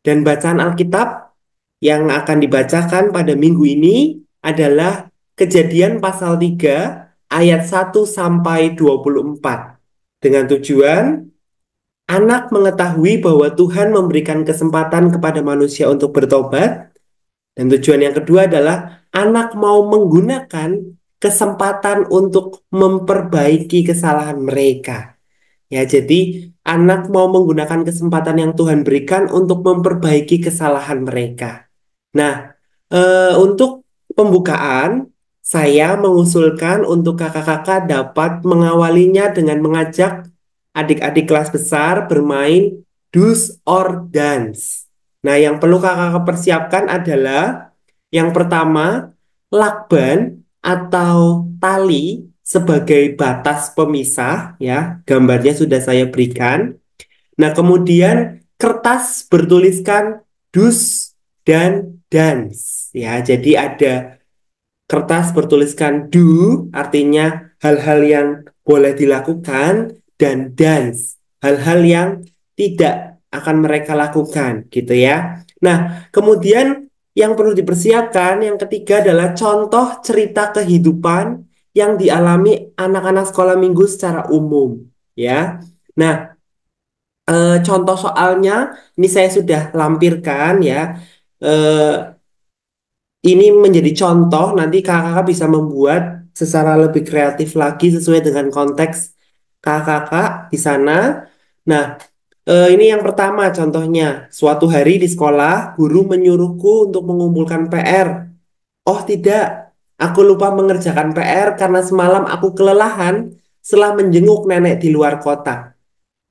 Dan bacaan Alkitab yang akan dibacakan pada minggu ini adalah Kejadian pasal 3 ayat 1-24 dengan tujuan anak mengetahui bahwa Tuhan memberikan kesempatan kepada manusia untuk bertobat. Dan tujuan yang kedua adalah anak mau menggunakan kesempatan untuk memperbaiki kesalahan mereka. Ya, jadi anak mau menggunakan kesempatan yang Tuhan berikan untuk memperbaiki kesalahan mereka. Nah, untuk pembukaan, saya mengusulkan untuk kakak-kakak dapat mengawalinya dengan mengajak adik-adik kelas besar bermain do's or don'ts. Nah, yang perlu kakak persiapkan adalah yang pertama, lakban atau tali sebagai batas pemisah, ya. Gambarnya sudah saya berikan. Nah, kemudian kertas bertuliskan do's dan don'ts, ya. Jadi ada kertas bertuliskan do, artinya hal-hal yang boleh dilakukan, dan don'ts, hal-hal yang tidak akan mereka lakukan, gitu ya. Nah, kemudian yang perlu dipersiapkan, yang ketiga adalah contoh cerita kehidupan yang dialami anak-anak sekolah minggu secara umum, ya. Nah, contoh soalnya ini saya sudah lampirkan, ya. Ini menjadi contoh, nanti kakak-kakak bisa membuat secara lebih kreatif lagi sesuai dengan konteks kakak-kakak di sana. Nah, ini yang pertama contohnya, suatu hari di sekolah, guru menyuruhku untuk mengumpulkan PR. Oh tidak, aku lupa mengerjakan PR karena semalam aku kelelahan setelah menjenguk nenek di luar kota.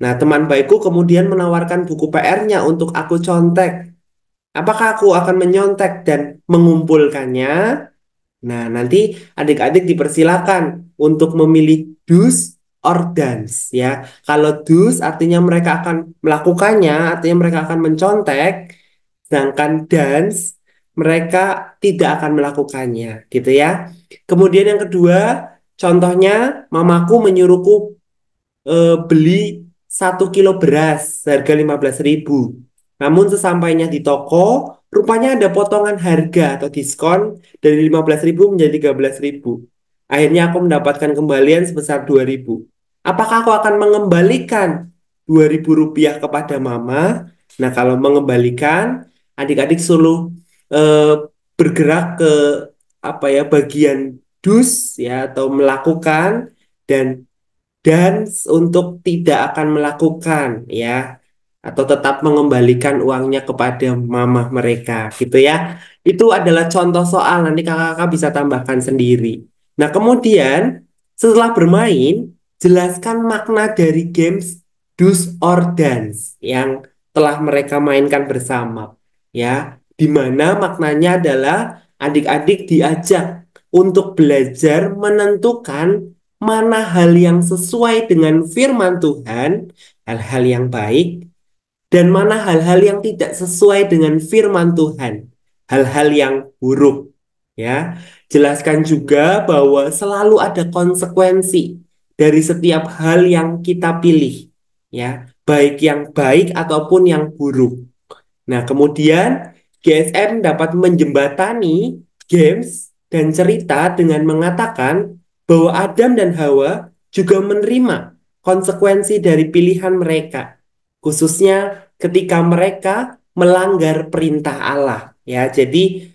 Nah, teman baikku kemudian menawarkan buku PR-nya untuk aku contek. Apakah aku akan menyontek dan mengumpulkannya? Nah, nanti adik-adik dipersilakan untuk memilih do's or don'ts, ya. Kalau do's artinya mereka akan melakukannya, artinya mereka akan mencontek, sedangkan don'ts mereka tidak akan melakukannya, gitu ya. Kemudian yang kedua, contohnya mamaku menyuruhku beli 1 kilo beras harga 15.000. Namun sesampainya di toko, rupanya ada potongan harga atau diskon dari 15.000 menjadi 13.000. Akhirnya aku mendapatkan kembalian sebesar 2.000. Apakah aku akan mengembalikan 2.000 rupiah kepada mama? Nah, kalau mengembalikan, adik-adik suruh bergerak ke bagian dus, ya, atau melakukan, dan untuk tidak akan melakukan, ya, atau tetap mengembalikan uangnya kepada mama mereka, gitu ya. Itu adalah contoh soal, nanti kakak-kakak bisa tambahkan sendiri. Nah, kemudian setelah bermain, jelaskan makna dari games do's or don'ts yang telah mereka mainkan bersama, ya. Di mana maknanya adalah adik-adik diajak untuk belajar menentukan mana hal yang sesuai dengan firman Tuhan, hal-hal yang baik, dan mana hal-hal yang tidak sesuai dengan firman Tuhan, hal-hal yang buruk. Ya, jelaskan juga bahwa selalu ada konsekuensi dari setiap hal yang kita pilih, ya, baik yang baik ataupun yang buruk. Nah, kemudian GSM dapat menjembatani games dan cerita dengan mengatakan bahwa Adam dan Hawa juga menerima konsekuensi dari pilihan mereka, khususnya ketika mereka melanggar perintah Allah. Ya, jadi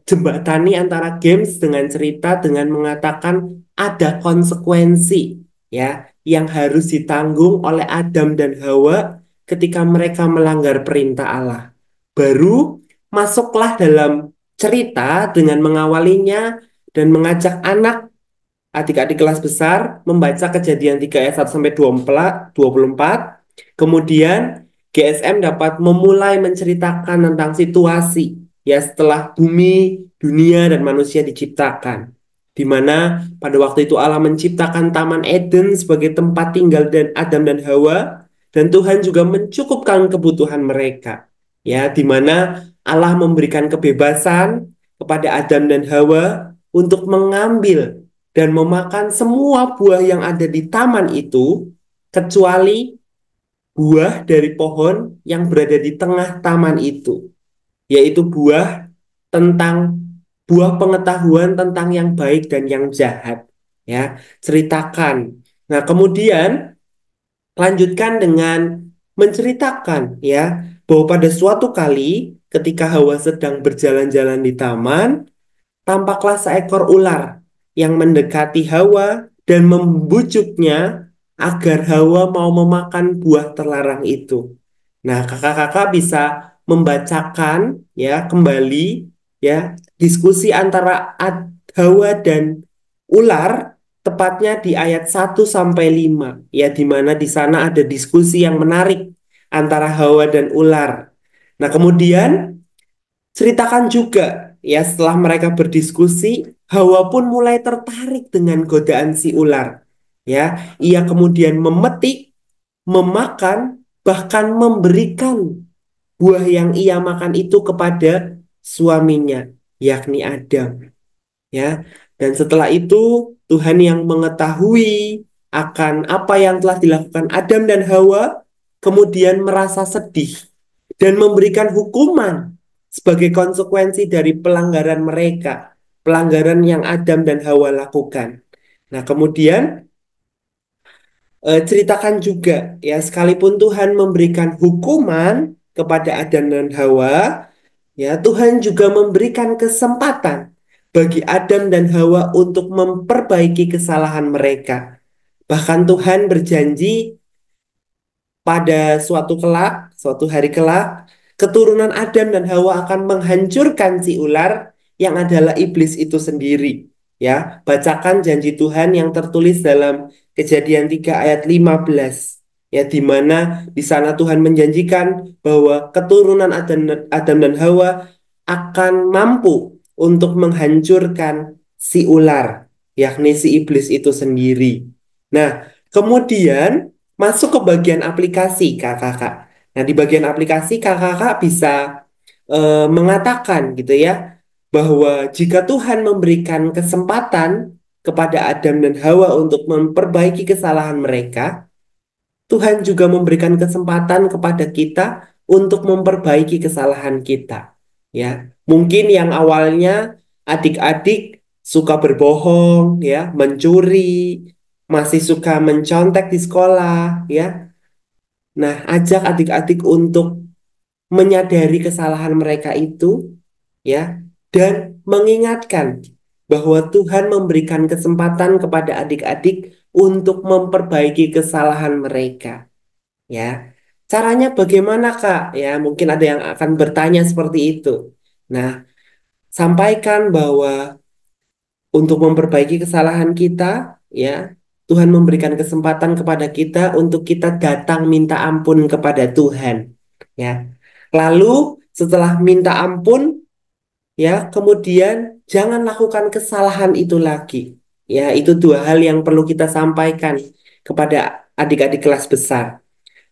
jembatani antara games dengan cerita dengan mengatakan ada konsekuensi, ya, yang harus ditanggung oleh Adam dan Hawa ketika mereka melanggar perintah Allah. Baru masuklah dalam cerita dengan mengawalinya dan mengajak adik-adik kelas besar membaca Kejadian 3 ayat 1 sampai 24. Kemudian GSM dapat memulai menceritakan tentang situasi ya setelah bumi, dunia dan manusia diciptakan. Di mana pada waktu itu Allah menciptakan Taman Eden sebagai tempat tinggal dan Adam dan Hawa, dan Tuhan juga mencukupkan kebutuhan mereka. Ya, di mana Allah memberikan kebebasan kepada Adam dan Hawa untuk mengambil dan memakan semua buah yang ada di taman itu, kecuali buah dari pohon yang berada di tengah taman itu, yaitu buah pengetahuan tentang yang baik dan yang jahat. Ya, ceritakan. Nah, kemudian lanjutkan dengan menceritakan ya bahwa pada suatu kali ketika Hawa sedang berjalan-jalan di taman, tampaklah seekor ular yang mendekati Hawa dan membujuknya agar Hawa mau memakan buah terlarang itu. Nah, kakak-kakak bisa membacakan ya kembali ya diskusi antara Hawa dan ular tepatnya di ayat 1 sampai 5 ya, di mana di sana ada diskusi yang menarik antara Hawa dan ular. Nah, kemudian ceritakan juga ya setelah mereka berdiskusi, Hawa pun mulai tertarik dengan godaan si ular. Ya, ia kemudian memetik, memakan, bahkan memberikan buah yang ia makan itu kepada suaminya, yakni Adam. Ya, dan setelah itu Tuhan yang mengetahui akan apa yang telah dilakukan Adam dan Hawa, kemudian merasa sedih dan memberikan hukuman sebagai konsekuensi dari pelanggaran mereka, pelanggaran yang Adam dan Hawa lakukan. Nah, kemudian ceritakan juga ya, sekalipun Tuhan memberikan hukuman kepada Adam dan Hawa, ya Tuhan juga memberikan kesempatan bagi Adam dan Hawa untuk memperbaiki kesalahan mereka. Bahkan Tuhan berjanji pada suatu hari kelak, keturunan Adam dan Hawa akan menghancurkan si ular yang adalah iblis itu sendiri. Ya, bacakan janji Tuhan yang tertulis dalam Kejadian 3 ayat 15. Ya, di mana di sana Tuhan menjanjikan bahwa keturunan Adam dan Hawa akan mampu untuk menghancurkan si ular, yakni si iblis itu sendiri. Nah, kemudian masuk ke bagian aplikasi kakak-kakak. Nah, di bagian aplikasi kakak-kakak bisa mengatakan gitu ya, bahwa jika Tuhan memberikan kesempatan kepada Adam dan Hawa untuk memperbaiki kesalahan mereka, Tuhan juga memberikan kesempatan kepada kita untuk memperbaiki kesalahan kita. Ya, mungkin yang awalnya adik-adik suka berbohong, ya, mencuri, masih suka mencontek di sekolah, ya. Nah, ajak adik-adik untuk menyadari kesalahan mereka itu, ya, dan mengingatkan bahwa Tuhan memberikan kesempatan kepada adik-adik untuk memperbaiki kesalahan mereka. Ya, caranya bagaimana, Kak? Ya, mungkin ada yang akan bertanya seperti itu. Nah, sampaikan bahwa untuk memperbaiki kesalahan kita, ya, Tuhan memberikan kesempatan kepada kita untuk kita datang minta ampun kepada Tuhan. Ya. Lalu setelah minta ampun, ya, kemudian jangan lakukan kesalahan itu lagi. Ya, itu dua hal yang perlu kita sampaikan kepada adik-adik kelas besar.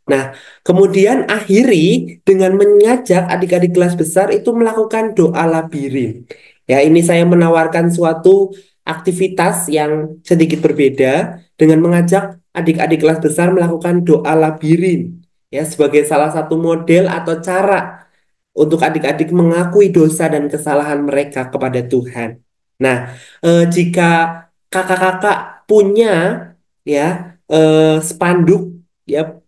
Nah, kemudian akhiri dengan mengajak adik-adik kelas besar itu melakukan doa labirin. Ya, ini saya menawarkan suatu aktivitas yang sedikit berbeda dengan mengajak adik-adik kelas besar melakukan doa labirin. Ya, sebagai salah satu model atau cara untuk adik-adik mengakui dosa dan kesalahan mereka kepada Tuhan. Nah, jika kakak-kakak punya ya spanduk ya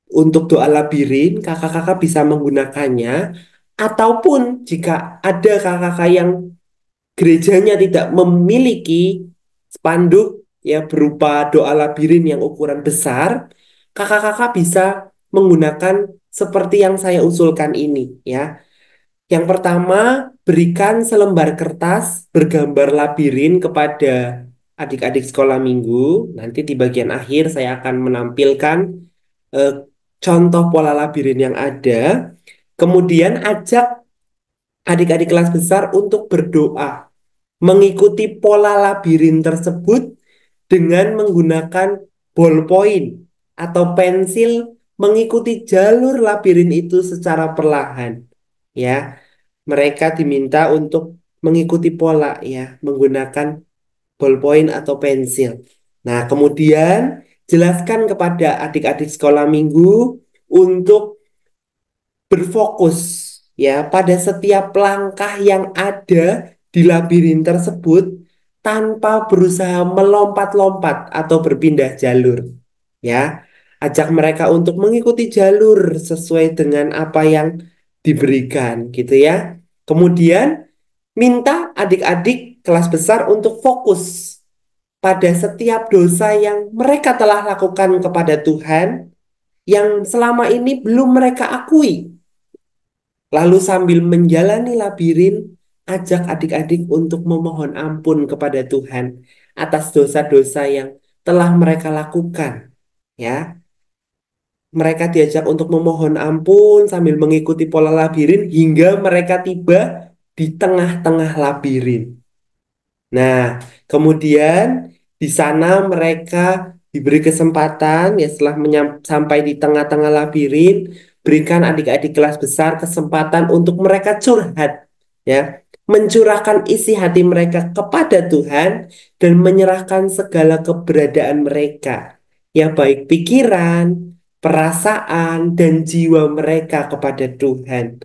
untuk doa labirin, kakak-kakak bisa menggunakannya. Ataupun jika ada kakak-kakak yang gerejanya tidak memiliki spanduk ya berupa doa labirin yang ukuran besar, kakak-kakak bisa menggunakan seperti yang saya usulkan ini ya. Yang pertama, berikan selembar kertas bergambar labirin kepada adik-adik sekolah minggu. Nanti di bagian akhir saya akan menampilkan eh, contoh pola labirin yang ada. Kemudian ajak adik-adik kelas besar untuk berdoa, mengikuti pola labirin tersebut dengan menggunakan ballpoint atau pensil, mengikuti jalur labirin itu secara perlahan. Ya, mereka diminta untuk mengikuti pola ya, menggunakan ballpoint atau pensil. Nah, kemudian jelaskan kepada adik-adik sekolah minggu untuk berfokus ya pada setiap langkah yang ada di labirin tersebut tanpa berusaha melompat-lompat atau berpindah jalur. Ya, ajak mereka untuk mengikuti jalur sesuai dengan apa yang diberikan gitu ya. Kemudian minta adik-adik kelas besar untuk fokus pada setiap dosa yang mereka telah lakukan kepada Tuhan yang selama ini belum mereka akui. Lalu sambil menjalani labirin, ajak adik-adik untuk memohon ampun kepada Tuhan atas dosa-dosa yang telah mereka lakukan. Ya, mereka diajak untuk memohon ampun sambil mengikuti pola labirin hingga mereka tiba di tengah-tengah labirin. Nah, kemudian di sana mereka diberi kesempatan ya setelah sampai di tengah-tengah labirin, berikan adik-adik kelas besar kesempatan untuk mereka curhat ya, mencurahkan isi hati mereka kepada Tuhan dan menyerahkan segala keberadaan mereka ya baik pikiran, perasaan dan jiwa mereka kepada Tuhan.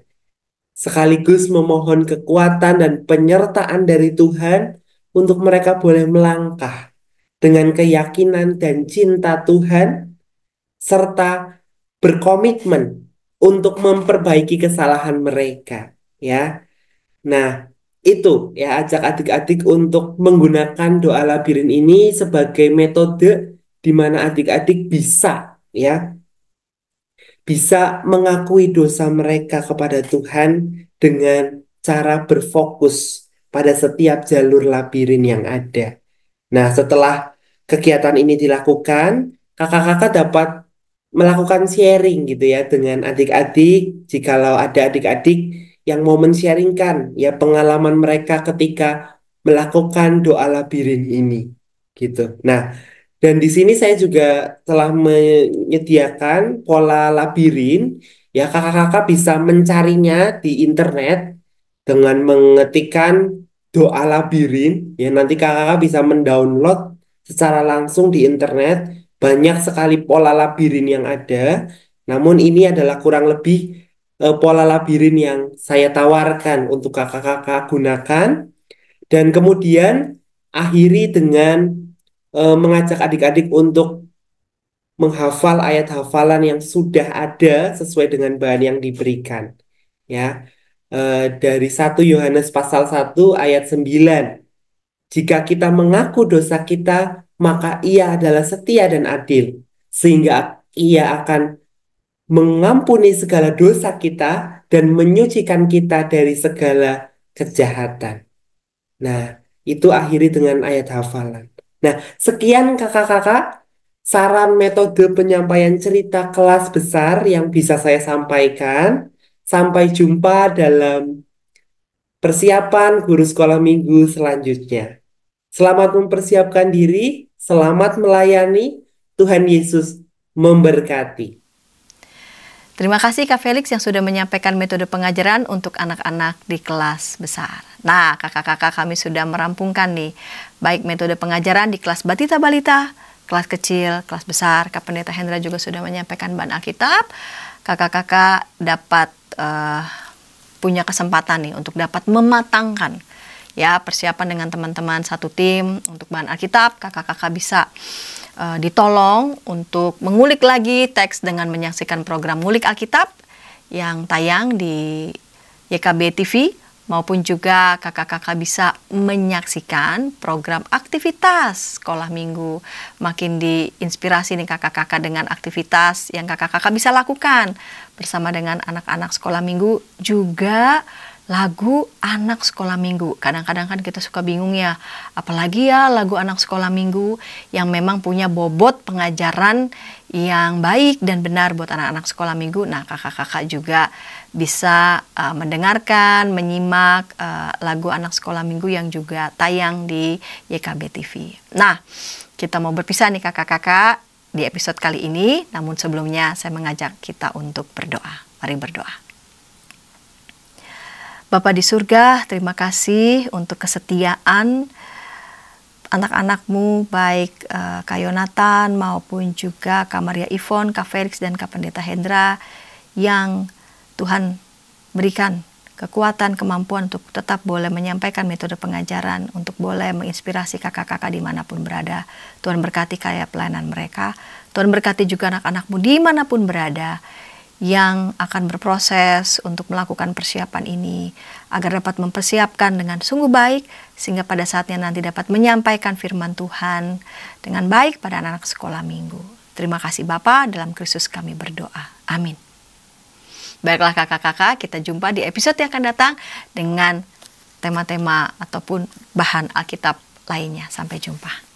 Sekaligus memohon kekuatan dan penyertaan dari Tuhan untuk mereka boleh melangkah dengan keyakinan dan cinta Tuhan serta berkomitmen untuk memperbaiki kesalahan mereka ya. Nah, itu ya ajak adik-adik untuk menggunakan doa labirin ini sebagai metode di mana adik-adik bisa mengakui dosa mereka kepada Tuhan dengan cara berfokus pada setiap jalur labirin yang ada. Nah, setelah kegiatan ini dilakukan, kakak-kakak dapat melakukan sharing gitu ya dengan adik-adik. Jikalau ada adik-adik yang mau men-sharingkan ya pengalaman mereka ketika melakukan doa labirin ini gitu. Nah, dan di sini saya juga telah menyediakan pola labirin ya kakak-kakak bisa mencarinya di internet dengan mengetikkan doa labirin ya nanti kakak-kakak bisa mendownload secara langsung di internet banyak sekali pola labirin yang ada. Namun ini adalah kurang lebih pola labirin yang saya tawarkan untuk kakak-kakak gunakan dan kemudian akhiri dengan mengajak adik-adik untuk menghafal ayat hafalan yang sudah ada sesuai dengan bahan yang diberikan. Ya, dari 1 Yohanes pasal 1 ayat 9. Jika kita mengaku dosa kita, maka Ia adalah setia dan adil, sehingga Ia akan mengampuni segala dosa kita dan menyucikan kita dari segala kejahatan. Nah, itu akhiri dengan ayat hafalan. Nah, sekian kakak-kakak saran metode penyampaian cerita kelas besar yang bisa saya sampaikan. Sampai jumpa dalam persiapan guru sekolah minggu selanjutnya. Selamat mempersiapkan diri, selamat melayani, Tuhan Yesus memberkati. Terima kasih Kak Felix yang sudah menyampaikan metode pengajaran untuk anak-anak di kelas besar. Nah, kakak-kakak kami sudah merampungkan nih, baik metode pengajaran di kelas batita balita, kelas kecil, kelas besar. Kak Pendeta Hendra juga sudah menyampaikan bahan Alkitab. Kakak-kakak dapat punya kesempatan nih untuk dapat mematangkan ya persiapan dengan teman-teman satu tim untuk bahan Alkitab. Kakak-kakak bisa ditolong untuk mengulik lagi teks dengan menyaksikan program Ngulik Alkitab yang tayang di YKB TV, maupun juga kakak-kakak bisa menyaksikan program aktivitas sekolah minggu. Makin diinspirasi nih kakak-kakak dengan aktivitas yang kakak-kakak bisa lakukan bersama dengan anak-anak sekolah minggu, juga lagu anak sekolah minggu. Kadang-kadang kan kita suka bingung ya, apalagi ya lagu anak sekolah minggu yang memang punya bobot pengajaran yang baik dan benar buat anak-anak sekolah minggu. Nah, kakak-kakak juga bisa mendengarkan, menyimak lagu anak sekolah minggu yang juga tayang di YKB TV. Nah, kita mau berpisah nih kakak-kakak di episode kali ini, namun sebelumnya saya mengajak kita untuk berdoa. Mari berdoa. Bapa di surga, terima kasih untuk kesetiaan anak-anakmu, baik Kak Yonatan maupun juga Kak Maria Ivon, Kak Felix, dan Kak Pendeta Hendra, yang Tuhan berikan kekuatan, kemampuan untuk tetap boleh menyampaikan metode pengajaran, untuk boleh menginspirasi kakak-kakak dimanapun berada. Tuhan berkati karya pelayanan mereka. Tuhan berkati juga anak-anakmu dimanapun berada, yang akan berproses untuk melakukan persiapan ini, agar dapat mempersiapkan dengan sungguh baik, sehingga pada saatnya nanti dapat menyampaikan firman Tuhan dengan baik pada anak-anak sekolah minggu. Terima kasih Bapa, dalam Kristus kami berdoa. Amin. Baiklah kakak-kakak, kita jumpa di episode yang akan datang dengan tema-tema ataupun bahan Alkitab lainnya. Sampai jumpa.